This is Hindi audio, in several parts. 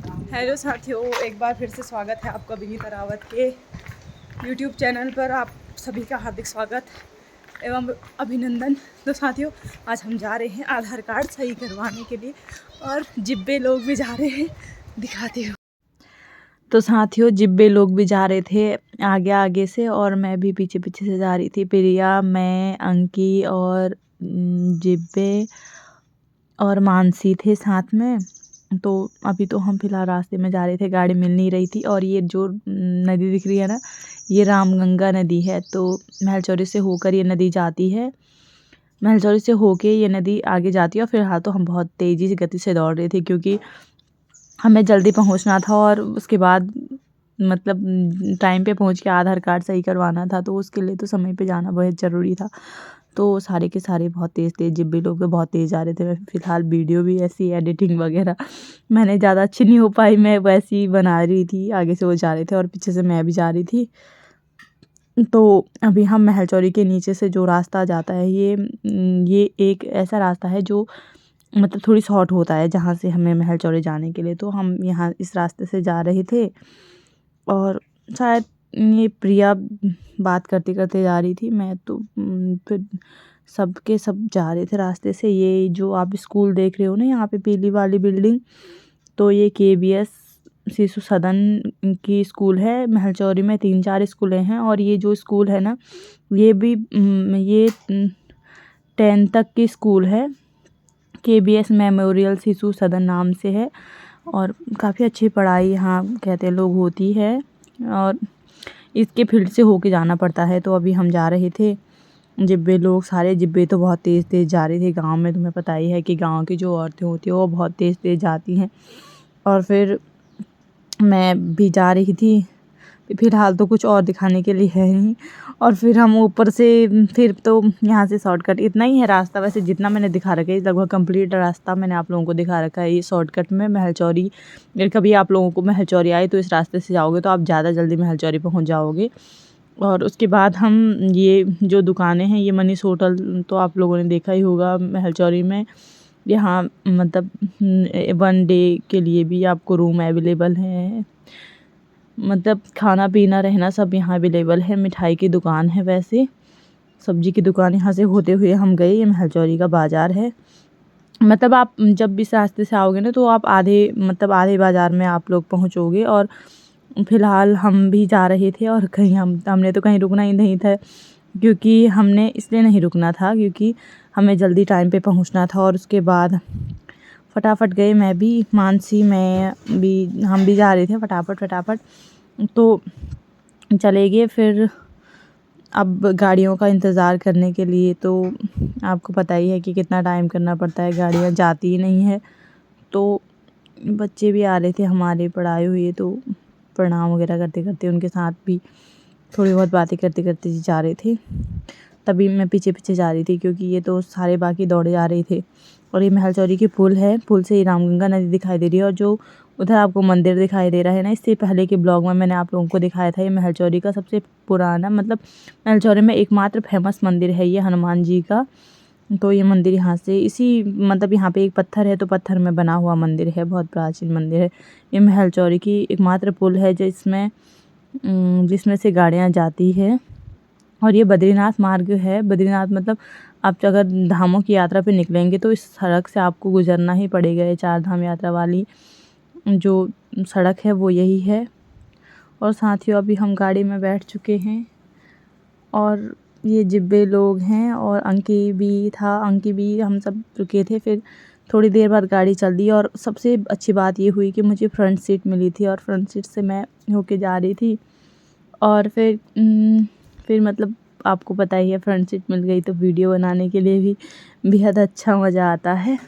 हेलो साथियों, एक बार फिर से स्वागत है आपका विनीता रावत के यूट्यूब चैनल पर। आप सभी का हार्दिक स्वागत एवं अभिनंदन। तो साथियों, आज हम जा रहे हैं आधार कार्ड सही करवाने के लिए और जिब्बे लोग भी जा रहे हैं, दिखाते हो। तो साथियों, जिब्बे लोग भी जा रहे थे आगे आगे से और मैं भी पीछे पीछे से जा रही थी। प्रिया, मैं, अंकी और जिब्बे और मानसी थे साथ में। तो अभी तो हम फिलहाल रास्ते में जा रहे थे, गाड़ी मिल नहीं रही थी। और ये जो नदी दिख रही है ना, ये रामगंगा नदी है। तो महलचौरी से होकर ये नदी जाती है, महलचौरी से होके ये नदी आगे जाती है। और फिलहाल तो हम बहुत तेज़ी से गति से दौड़ रहे थे क्योंकि हमें जल्दी पहुंचना था और उसके बाद मतलब टाइम पे पहुंच के आधार कार्ड सही करवाना था। तो उसके लिए तो समय पे जाना बहुत ज़रूरी था। तो सारे के सारे बहुत तेज़ जिब्बे लोग तो बहुत तेज़ जा रहे थे। मैं फ़िलहाल वीडियो भी ऐसी एडिटिंग वगैरह मैंने ज़्यादा अच्छी नहीं हो पाई, मैं वैसी ही बना रही थी। आगे से वो जा रहे थे और पीछे से मैं भी जा रही थी। तो अभी हम महलचौरी के नीचे से जो रास्ता जाता है, ये एक ऐसा रास्ता है जो मतलब थोड़ी शॉर्ट होता है जहाँ से हमें महलचौरी जाने के लिए। तो हम यहाँ इस रास्ते से जा रहे थे और शायद ये प्रिया बात करते करते जा रही थी। मैं तो फिर सब के सब जा रहे थे रास्ते से। ये जो आप स्कूल देख रहे हो ना, यहाँ पे पीली वाली बिल्डिंग, तो ये KBS शिशु सदन की स्कूल है। महलचौरी में 3-4 स्कूलें हैं और ये जो स्कूल है ना, ये भी ये 10 तक की स्कूल है। KBS मेमोरियल शिशु सदन नाम से है और काफ़ी अच्छी पढ़ाई यहाँ कहते लोग होती है और इसके फील्ड से होके जाना पड़ता है। तो अभी हम जा रहे थे, जिब्बे लोग, सारे जिब्बे तो बहुत तेज़ तेज़ जा रहे थे। गांव में तुम्हें पता ही है कि गांव की जो औरतें होती हैं वो बहुत तेज़ तेज़ जाती हैं। और फिर मैं भी जा रही थी। फ़िलहाल तो कुछ और दिखाने के लिए है नहीं। और फिर हम ऊपर से फिर तो यहाँ से शॉर्टकट इतना ही है रास्ता। वैसे जितना मैंने दिखा रखा है लगभग कंप्लीट रास्ता मैंने आप लोगों को दिखा रखा है। ये शॉर्टकट में महलचौरी, अगर कभी आप लोगों को महलचौरी आए तो इस रास्ते से जाओगे तो आप ज़्यादा जल्दी महलचौरी पहुँच जाओगे। और उसके बाद हम ये जो दुकानें हैं, ये मनीष होटल तो आप लोगों ने देखा ही होगा महलचौरी में। यहाँ मतलब 1 डे के लिए भी आपको रूम अवेलेबल है, मतलब खाना पीना रहना सब यहाँ अवेलेबल है। मिठाई की दुकान है, वैसे सब्जी की दुकान। यहाँ से होते हुए हम गए, ये महलचौरी का बाज़ार है। मतलब आप जब इस रास्ते से आओगे ना तो आप आधे बाज़ार में आप लोग पहुँचोगे। और फ़िलहाल हम भी जा रहे थे और कहीं हमने तो कहीं रुकना ही नहीं था, क्योंकि हमने इसलिए नहीं रुकना था क्योंकि हमें जल्दी टाइम पे पहुंचना था। और उसके बाद फटाफट गए, मैं भी, मानसी, मैं भी, हम भी जा रहे थे फटाफट तो चले गए। फिर अब गाड़ियों का इंतज़ार करने के लिए तो आपको पता ही है कि कितना टाइम करना पड़ता है, गाड़ियाँ जाती ही नहीं है। तो बच्चे भी आ रहे थे हमारे पढ़ाए हुए, तो प्रणाम वगैरह करते करते उनके साथ भी थोड़ी बहुत बातें करते करते जा रहे थे। तभी मैं पीछे पीछे जा रही थी क्योंकि ये तो सारे बाकी दौड़े जा रहे थे। और ये महलचौरी की पुल है, पुल से ही रामगंगा नदी दिखाई दे रही है। और जो उधर आपको मंदिर दिखाई दे रहा है ना, इससे पहले के ब्लॉग में मैंने आप लोगों को दिखाया था, ये महलचौरी का सबसे पुराना, मतलब महलचौरी में एकमात्र फेमस मंदिर है ये हनुमान जी का। तो ये मंदिर यहाँ से इसी मतलब यहाँ पे एक पत्थर है, तो पत्थर में बना हुआ मंदिर है, बहुत प्राचीन मंदिर है। ये महलचौरी की एकमात्र पुल है जिसमें से गाड़ियाँ जाती है। और ये बद्रीनाथ मार्ग है। बद्रीनाथ मतलब आप अगर धामों की यात्रा पे निकलेंगे तो इस सड़क से आपको गुजरना ही पड़ेगा। ये 4 धाम यात्रा वाली जो सड़क है वो यही है। और साथियों, अभी हम गाड़ी में बैठ चुके हैं और ये जिब्बे लोग हैं और अंकी भी था, अंकी भी, हम सब रुके थे। फिर थोड़ी देर बाद गाड़ी चल दी और सबसे अच्छी बात ये हुई कि मुझे फ्रंट सीट मिली थी और फ्रंट सीट से मैं होके जा रही थी। और फिर मतलब आपको पता ही है, फ्रंट सीट मिल गई तो वीडियो बनाने के लिए भी बेहद अच्छा मज़ा आता है।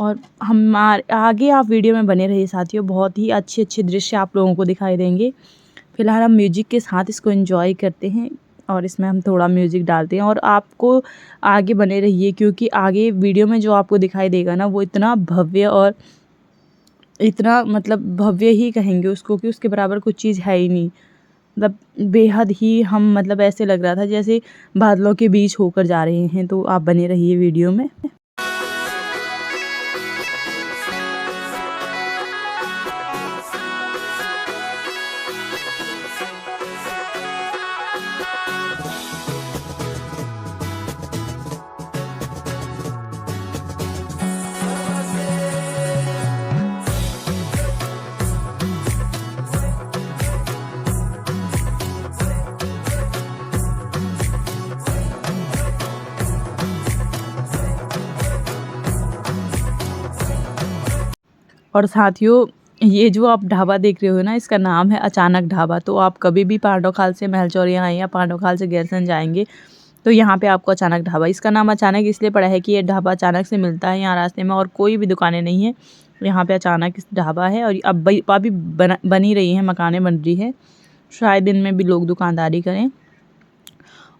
और आगे आप वीडियो में बने रहिए साथियों, बहुत ही अच्छे अच्छे दृश्य आप लोगों को दिखाई देंगे। फ़िलहाल हम म्यूजिक के साथ इसको एंजॉय करते हैं और इसमें हम थोड़ा म्यूज़िक डालते हैं। और आपको आगे बने रहिए क्योंकि आगे वीडियो में जो आपको दिखाई देगा ना, वो इतना भव्य और इतना मतलब भव्य ही कहेंगे उसको कि उसके बराबर कुछ चीज़ है ही नहीं। मतलब बेहद ही हम मतलब ऐसे लग रहा था जैसे बादलों के बीच होकर जा रहे हैं। तो आप बने रहिए वीडियो में। और साथियों, ये जो आप ढाबा देख रहे हो ना, इसका नाम है अचानक ढाबा। तो आप कभी भी पांडवखाल से महलचौरियाँ आए या पांडवखाल से गैरसन जाएंगे तो यहाँ पे आपको अचानक ढाबा, इसका नाम अचानक इसलिए पड़ा है कि ये ढाबा अचानक से मिलता है यहाँ रास्ते में, और कोई भी दुकानें नहीं है यहाँ पे, अचानक इस ढाबा है। और अब अभी बनी रही है, मकानें बन रही है, शायद इनमें भी लोग दुकानदारी करें।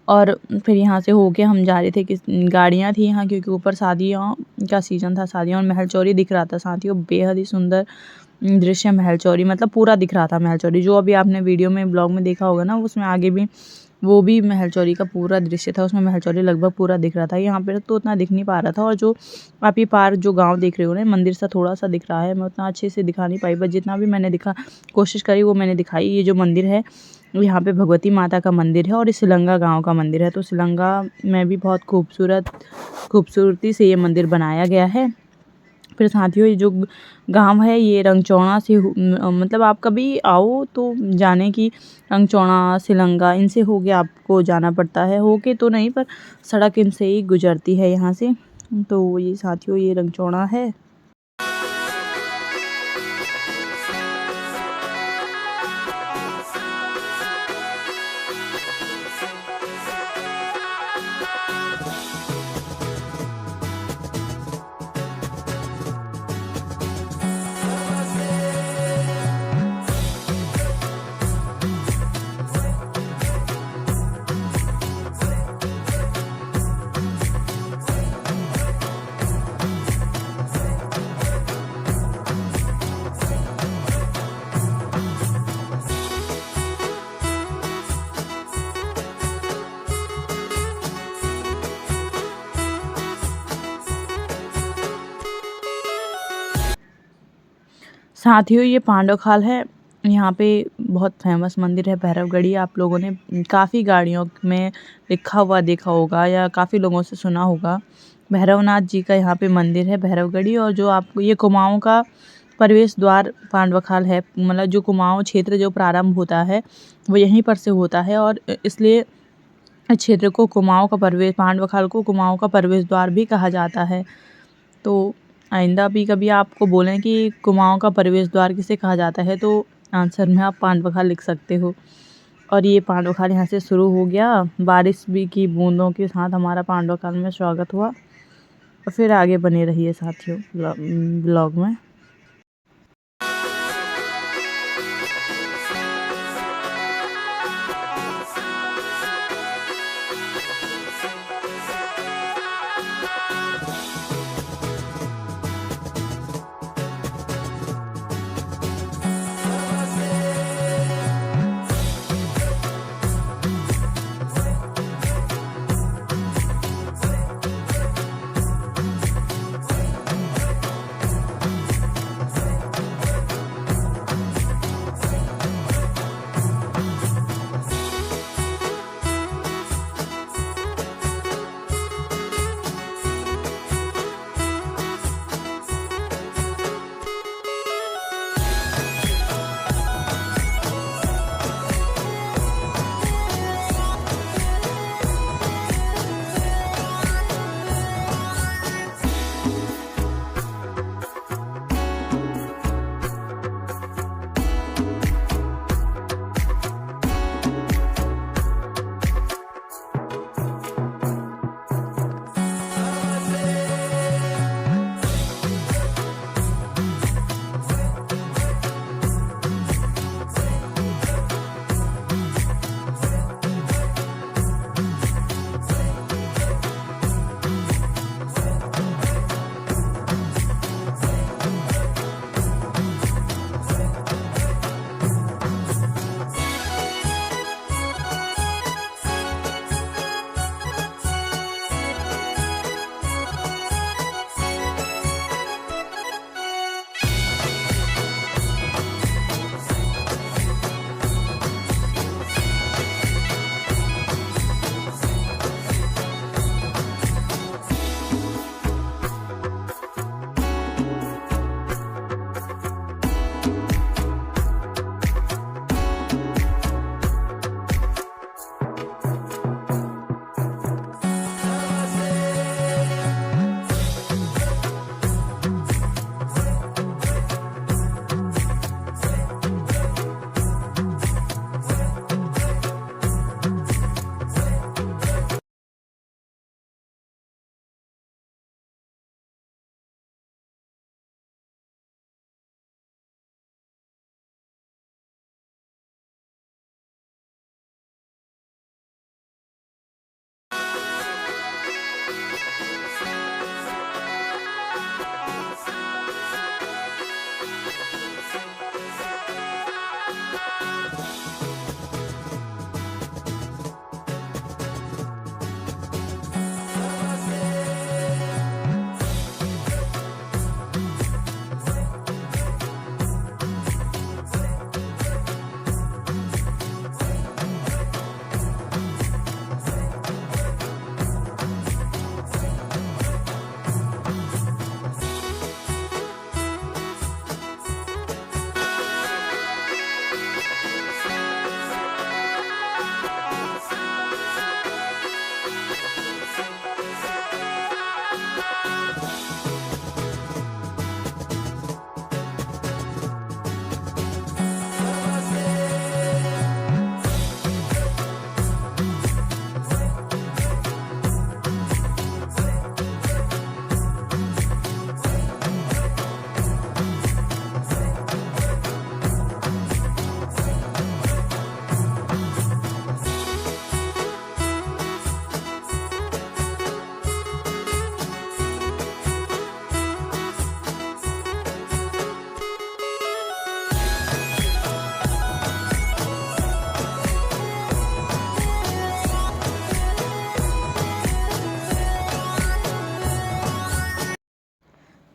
और फिर यहाँ से होके हम जा रहे थे, किस गाड़ियाँ थी यहाँ, क्योंकि ऊपर शादियों का सीज़न था, शादियों, और महलचौरी दिख रहा था साथियों, बेहद ही सुंदर दृश्य महलचौरी, मतलब पूरा दिख रहा था महलचौरी। जो अभी आपने वीडियो में ब्लॉग में देखा होगा ना, उसमें आगे भी वो भी महलचौरी का पूरा दृश्य था, उसमें महलचौरी लगभग पूरा दिख रहा था। यहाँ पे तो उतना दिख नहीं पा रहा था। और जो आप ये पार्क जो गांव देख रहे हो ना, मंदिर सा थोड़ा सा दिख रहा है, मैं उतना अच्छे से दिखा नहीं पाई, बस जितना भी मैंने कोशिश करी वो मैंने दिखाई। ये जो मंदिर है, यहाँ पे भगवती माता का मंदिर है और ये सिलंगा गाँव का मंदिर है। तो सिलंगा में भी बहुत खूबसूरती से ये मंदिर बनाया गया है। फिर साथियों, ये जो गांव है ये रंगचौड़ा से मतलब आप कभी आओ तो जाने की, रंगचौड़ा सिलंगा इनसे होके आपको जाना पड़ता है, होके तो नहीं पर सड़क इनसे ही गुजरती है यहाँ से। तो ये साथियों, ये रंगचौड़ा है। साथियों, ये पांडवखाल है, यहाँ पे बहुत फेमस मंदिर है भैरवगढ़ी। आप लोगों ने काफ़ी गाड़ियों में लिखा हुआ देखा होगा या काफ़ी लोगों से सुना होगा, भैरवनाथ जी का यहाँ पे मंदिर है भैरवगढ़ी। और जो आपको ये कुमाऊँ का प्रवेश द्वार पांडवखाल है, मतलब जो कुमाऊँ क्षेत्र जो प्रारंभ होता है वो यहीं पर से होता है, और इसलिए इस क्षेत्र को कुमाऊँ का प्रवेश, पांडवखाल को कुमाऊँ का प्रवेश द्वार भी कहा जाता है। तो आइंदा भी कभी आपको बोलें कि कुमाऊँ का प्रवेश द्वार किसे कहा जाता है, तो आंसर में आप पांडवखाल लिख सकते हो। और ये पांडवखाल यहाँ से शुरू हो गया, बारिश भी की बूंदों के साथ हमारा पांडवखाल में स्वागत हुआ। और फिर आगे बने रहिए साथियों ब्लॉग में।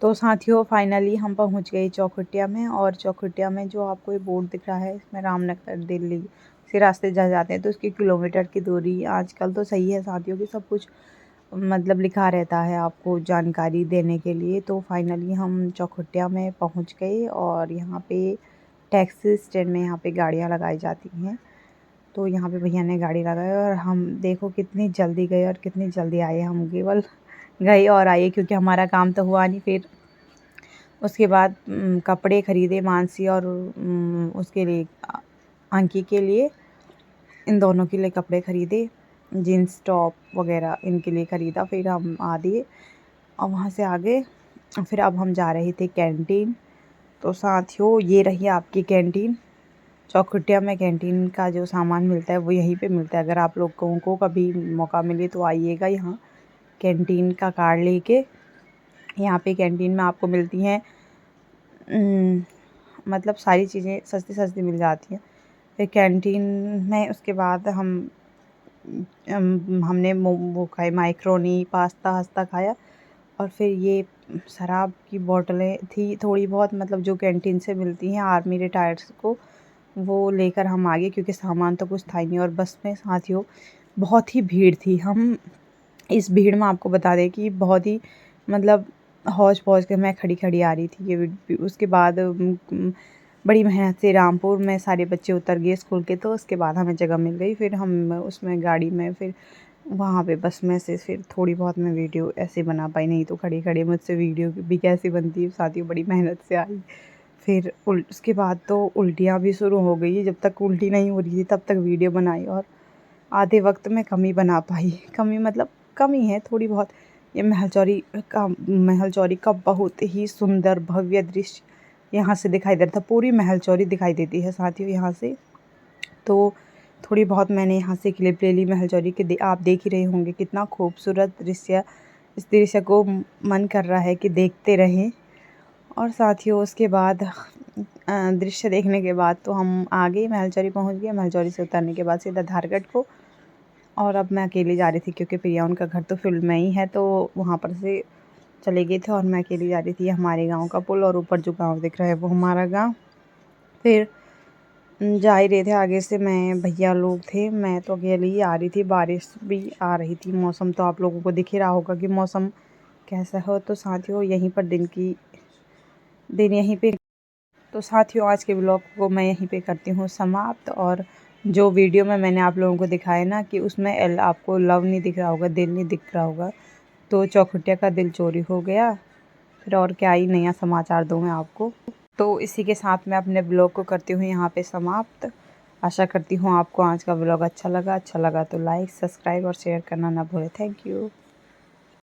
तो साथियों फाइनली हम पहुंच गए चौखुटिया में। और चौखुटिया में जो आपको ये बोर्ड दिख रहा है, इसमें रामनगर दिल्ली से रास्ते जा जाते हैं, तो इसकी किलोमीटर की दूरी आजकल तो सही है साथियों की, सब कुछ मतलब लिखा रहता है आपको जानकारी देने के लिए। तो फाइनली हम चौखुटिया में पहुंच गए और यहाँ पे टैक्सी स्टैंड में यहाँ पे गाड़ियाँ लगाई जाती हैं। तो यहाँ पे भैया ने गाड़ी लगाई और हम देखो कितनी जल्दी गए और कितनी जल्दी आए। हम केवल गए और आए क्योंकि हमारा काम तो हुआ नहीं। फिर उसके बाद कपड़े ख़रीदे मानसी और उसके लिए अंकी के लिए, इन दोनों के लिए कपड़े ख़रीदे, जीन्स टॉप वगैरह इनके लिए ख़रीदा। फिर हम आ दिए और वहाँ से आगे फिर अब हम जा रहे थे कैंटीन। तो साथियों ये रही आपकी कैंटीन। चौखुटिया में कैंटीन का जो सामान मिलता है वो यहीं पे मिलता है। अगर आप लोगों को कभी मौका मिले तो आइएगा यहाँ कैंटीन का कार्ड लेके। यहाँ पे कैंटीन में आपको मिलती हैं मतलब सारी चीज़ें सस्ती सस्ती मिल जाती हैं। फिर कैंटीन में उसके बाद हमने वो खाए माइक्रोनी पास्ता वास्ता खाया। और फिर ये शराब की बोतलें थी थोड़ी बहुत, मतलब जो कैंटीन से मिलती हैं आर्मी रिटायर्ड्स को, वो लेकर हम आ गए क्योंकि सामान तो कुछ था ही नहीं। और बस में साथियों बहुत ही भीड़ थी। हम इस भीड़ में आपको बता दें कि बहुत ही मतलब हौज पौज के मैं खड़ी खड़ी आ रही थी। ये उसके बाद बड़ी मेहनत से रामपुर में सारे बच्चे उतर गए स्कूल के, तो उसके बाद हमें जगह मिल गई। फिर हम उसमें गाड़ी में फिर वहाँ पे बस में से फिर थोड़ी बहुत मैं वीडियो ऐसे बना पाई, नहीं तो खड़ी खड़ी मुझसे वीडियो भी कैसी बनती है साथियों, बड़ी मेहनत से आई। फिर उसके बाद तो उल्टियाँ भी शुरू हो गई। जब तक उल्टी नहीं हो रही थी तब तक वीडियो बनाई और आधे वक्त में कमी बना पाई। कमी मतलब कमी है थोड़ी बहुत। ये महल चौरी का बहुत ही सुंदर भव्य दृश्य यहाँ से दिखाई देता था। पूरी महल चौरी दिखाई देती है साथियों यहाँ से। तो थोड़ी बहुत मैंने यहाँ से क्लिप ले ली महल चौरी के। आप देख ही रहे होंगे कितना खूबसूरत दृश्य। इस दृश्य को मन कर रहा है कि देखते रहें। और साथियों उसके बाद दृश्य देखने के बाद तो हम आगे महल चौरी पहुँच गए। महल चौरी से उतरने के बाद सीधा धारगढ़ को। और अब मैं अकेली जा रही थी क्योंकि प्रिया उनका घर तो फील्ड में ही है, तो वहाँ पर से चले गए थे और मैं अकेली जा रही थी। हमारे गांव का पुल और ऊपर जो गांव दिख रहा है वो हमारा गांव। फिर जा ही रहे थे आगे से, मैं भैया लोग थे, मैं तो अकेली ही आ रही थी। बारिश भी आ रही थी। मौसम तो आप लोगों को दिख ही रहा होगा कि मौसम कैसा हो। तो साथियों यहीं पर दिन यहीं पे। तो साथियों आज के ब्लॉग को मैं यहीं पे करती हूँ समाप्त। और जो वीडियो में मैंने आप लोगों को दिखाया ना कि उसमें आपको लव नहीं दिख रहा होगा, दिल नहीं दिख रहा होगा, तो चौखुटिया का दिल चोरी हो गया। फिर और क्या ही नया समाचार दूँ मैं आपको। तो इसी के साथ मैं अपने ब्लॉग को करती हूँ यहाँ पे समाप्त। आशा करती हूँ आपको आज का ब्लॉग अच्छा लगा तो लाइक सब्सक्राइब और शेयर करना ना भूलें। Thank you.